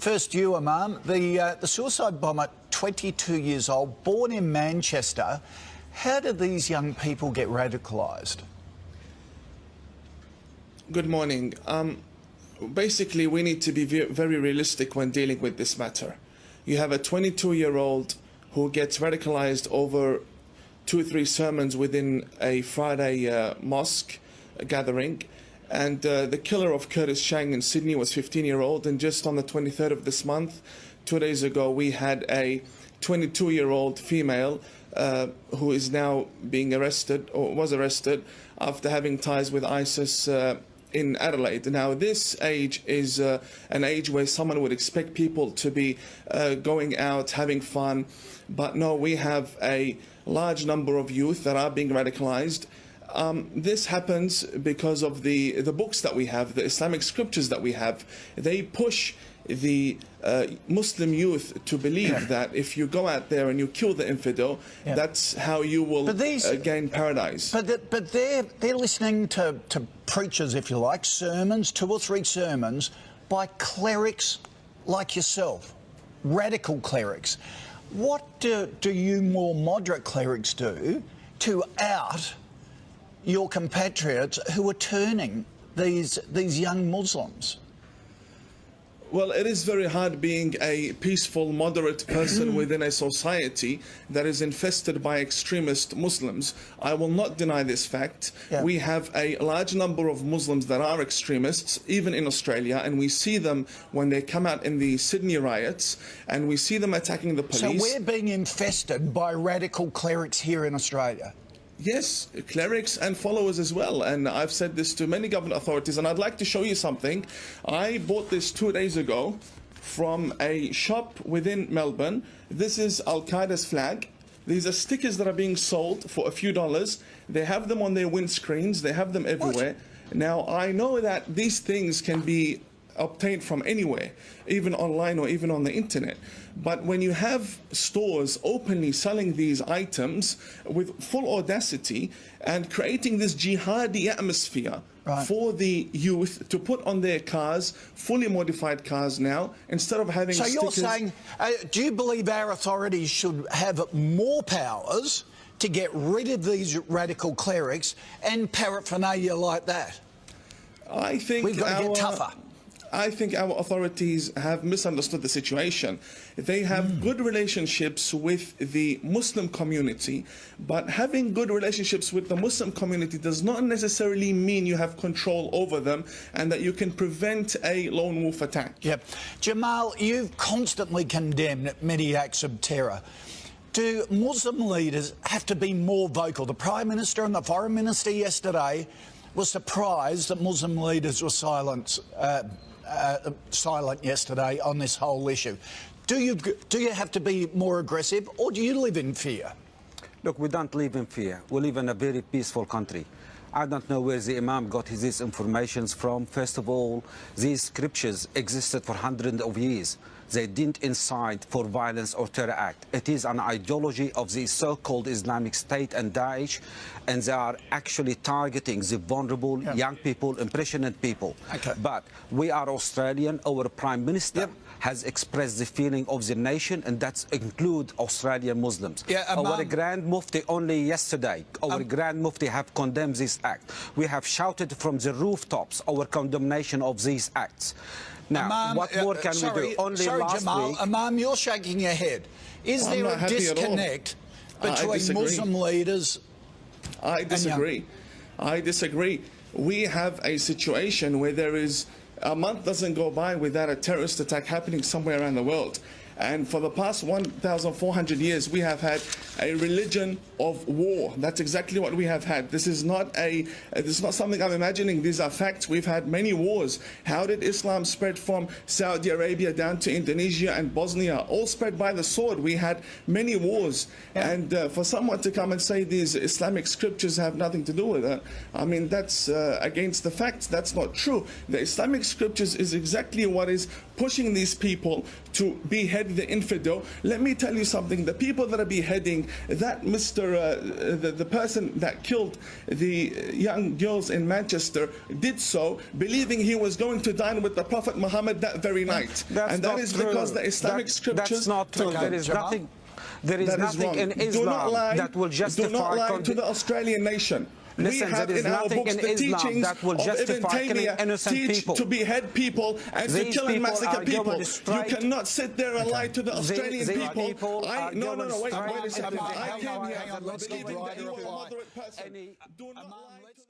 First you, Imam. The suicide bomber, 22 years old, born in Manchester. How do these young people get radicalised? Good morning. Basically, we need to be very realistic when dealing with this matter. You have a 22-year-old who gets radicalised over 2 or 3 sermons within a Friday mosque gathering. And the killer of Curtis Chang in Sydney was 15-year-old, and just on the 23rd of this month, 2 days ago, we had a 22-year-old female who is now being arrested, or was arrested, after having ties with ISIS in Adelaide. Now, this age is an age where someone would expect people to be going out, having fun, but no, we have a large number of youth that are being radicalized. This happens because of the books that we have, the Islamic scriptures that we have. They push the Muslim youth to believe that if you go out there and you kill the infidel, that's how you will gain paradise. But they're listening to preachers, if you like, sermons, 2 or 3 sermons by clerics like yourself, radical clerics. What do you more moderate clerics do to out your compatriots who are turning these young Muslims? Well, it is very hard being a peaceful, moderate person within a society that is infested by extremist Muslims. I will not deny this fact. We have a large number of Muslims that are extremists, even in Australia, and we see them when they come out in the Sydney riots, and we see them attacking the police. So we're being infested by radical clerics here in Australia? Yes, clerics and followers as well, and I've said this to many government authorities, and I'd like to show you something. I bought this 2 days ago from a shop within Melbourne. This is Al-Qaeda's flag. These are stickers that are being sold for a few dollars. They have them on their windscreens. They have them everywhere. Now, I know that these things can be obtained from anywhere, even online or even on the internet. But when you have stores openly selling these items with full audacity and creating this jihadi atmosphere for the youth to put on their cars, fully modified cars now, instead of having stickers. So you're saying, do you believe our authorities should have more powers to get rid of these radical clerics and paraphernalia like that? I think we've got to get tougher. I think our authorities have misunderstood the situation. They have good relationships with the Muslim community, but having good relationships with the Muslim community does not necessarily mean you have control over them and that you can prevent a lone wolf attack. Yep. Jamal, you've constantly condemned many acts of terror. Do Muslim leaders have to be more vocal? The Prime Minister and the Foreign Minister yesterday were surprised that Muslim leaders were silent yesterday on this whole issue. Do you have to be more aggressive, or do you live in fear? Look, we don't live in fear. We live in a very peaceful country. I don't know where the Imam got his information from. First of all, these scriptures existed for hundreds of years. They didn't incite for violence or terror act. It is an ideology of the so-called Islamic State and Daesh, and they are actually targeting the vulnerable young people, impressionable people. But we are Australian. Our Prime Minister has expressed the feeling of the nation, and that includes Australian Muslims. Our Grand Mufti only yesterday, our Grand Mufti have condemned this act. We have shouted from the rooftops our condemnation of these acts. Now, Imam, what more can we do? Only last Jamal, week... Imam, you're shaking your head. Is there a disconnect between Muslim leaders? I disagree. I disagree. We have a situation where there is a month doesn't go by without a terrorist attack happening somewhere around the world. And for the past 1,400 years, we have had a religion of war. That's exactly what we have had. This is not something I'm imagining. These are facts. We've had many wars. How did Islam spread from Saudi Arabia down to Indonesia and Bosnia? All spread by the sword. We had many wars. And for someone to come and say these Islamic scriptures have nothing to do with it, I mean, that's against the facts. That's not true. The Islamic scriptures is exactly what is pushing these people to behead the infidel. Let me tell you something. The people that are beheading, that the person that killed the young girls in Manchester did so believing he was going to dine with the Prophet Muhammad that very night. And that is because the Islamic scriptures... That's not true. There is nothing... There is nothing in Islam that will justify... Do not lie to the Australian nation. Listen, we have there is in our nothing books in the Islam teachings that will of Ibn justify killing innocent teach people. to behead people and to These kill and people massacre are people. going You straight- cannot sit there and lie to the Australian These people. people are No, going wait straight a second. into the I came here hang on, let's get believing that right you are a off. moderate person. Do not lie to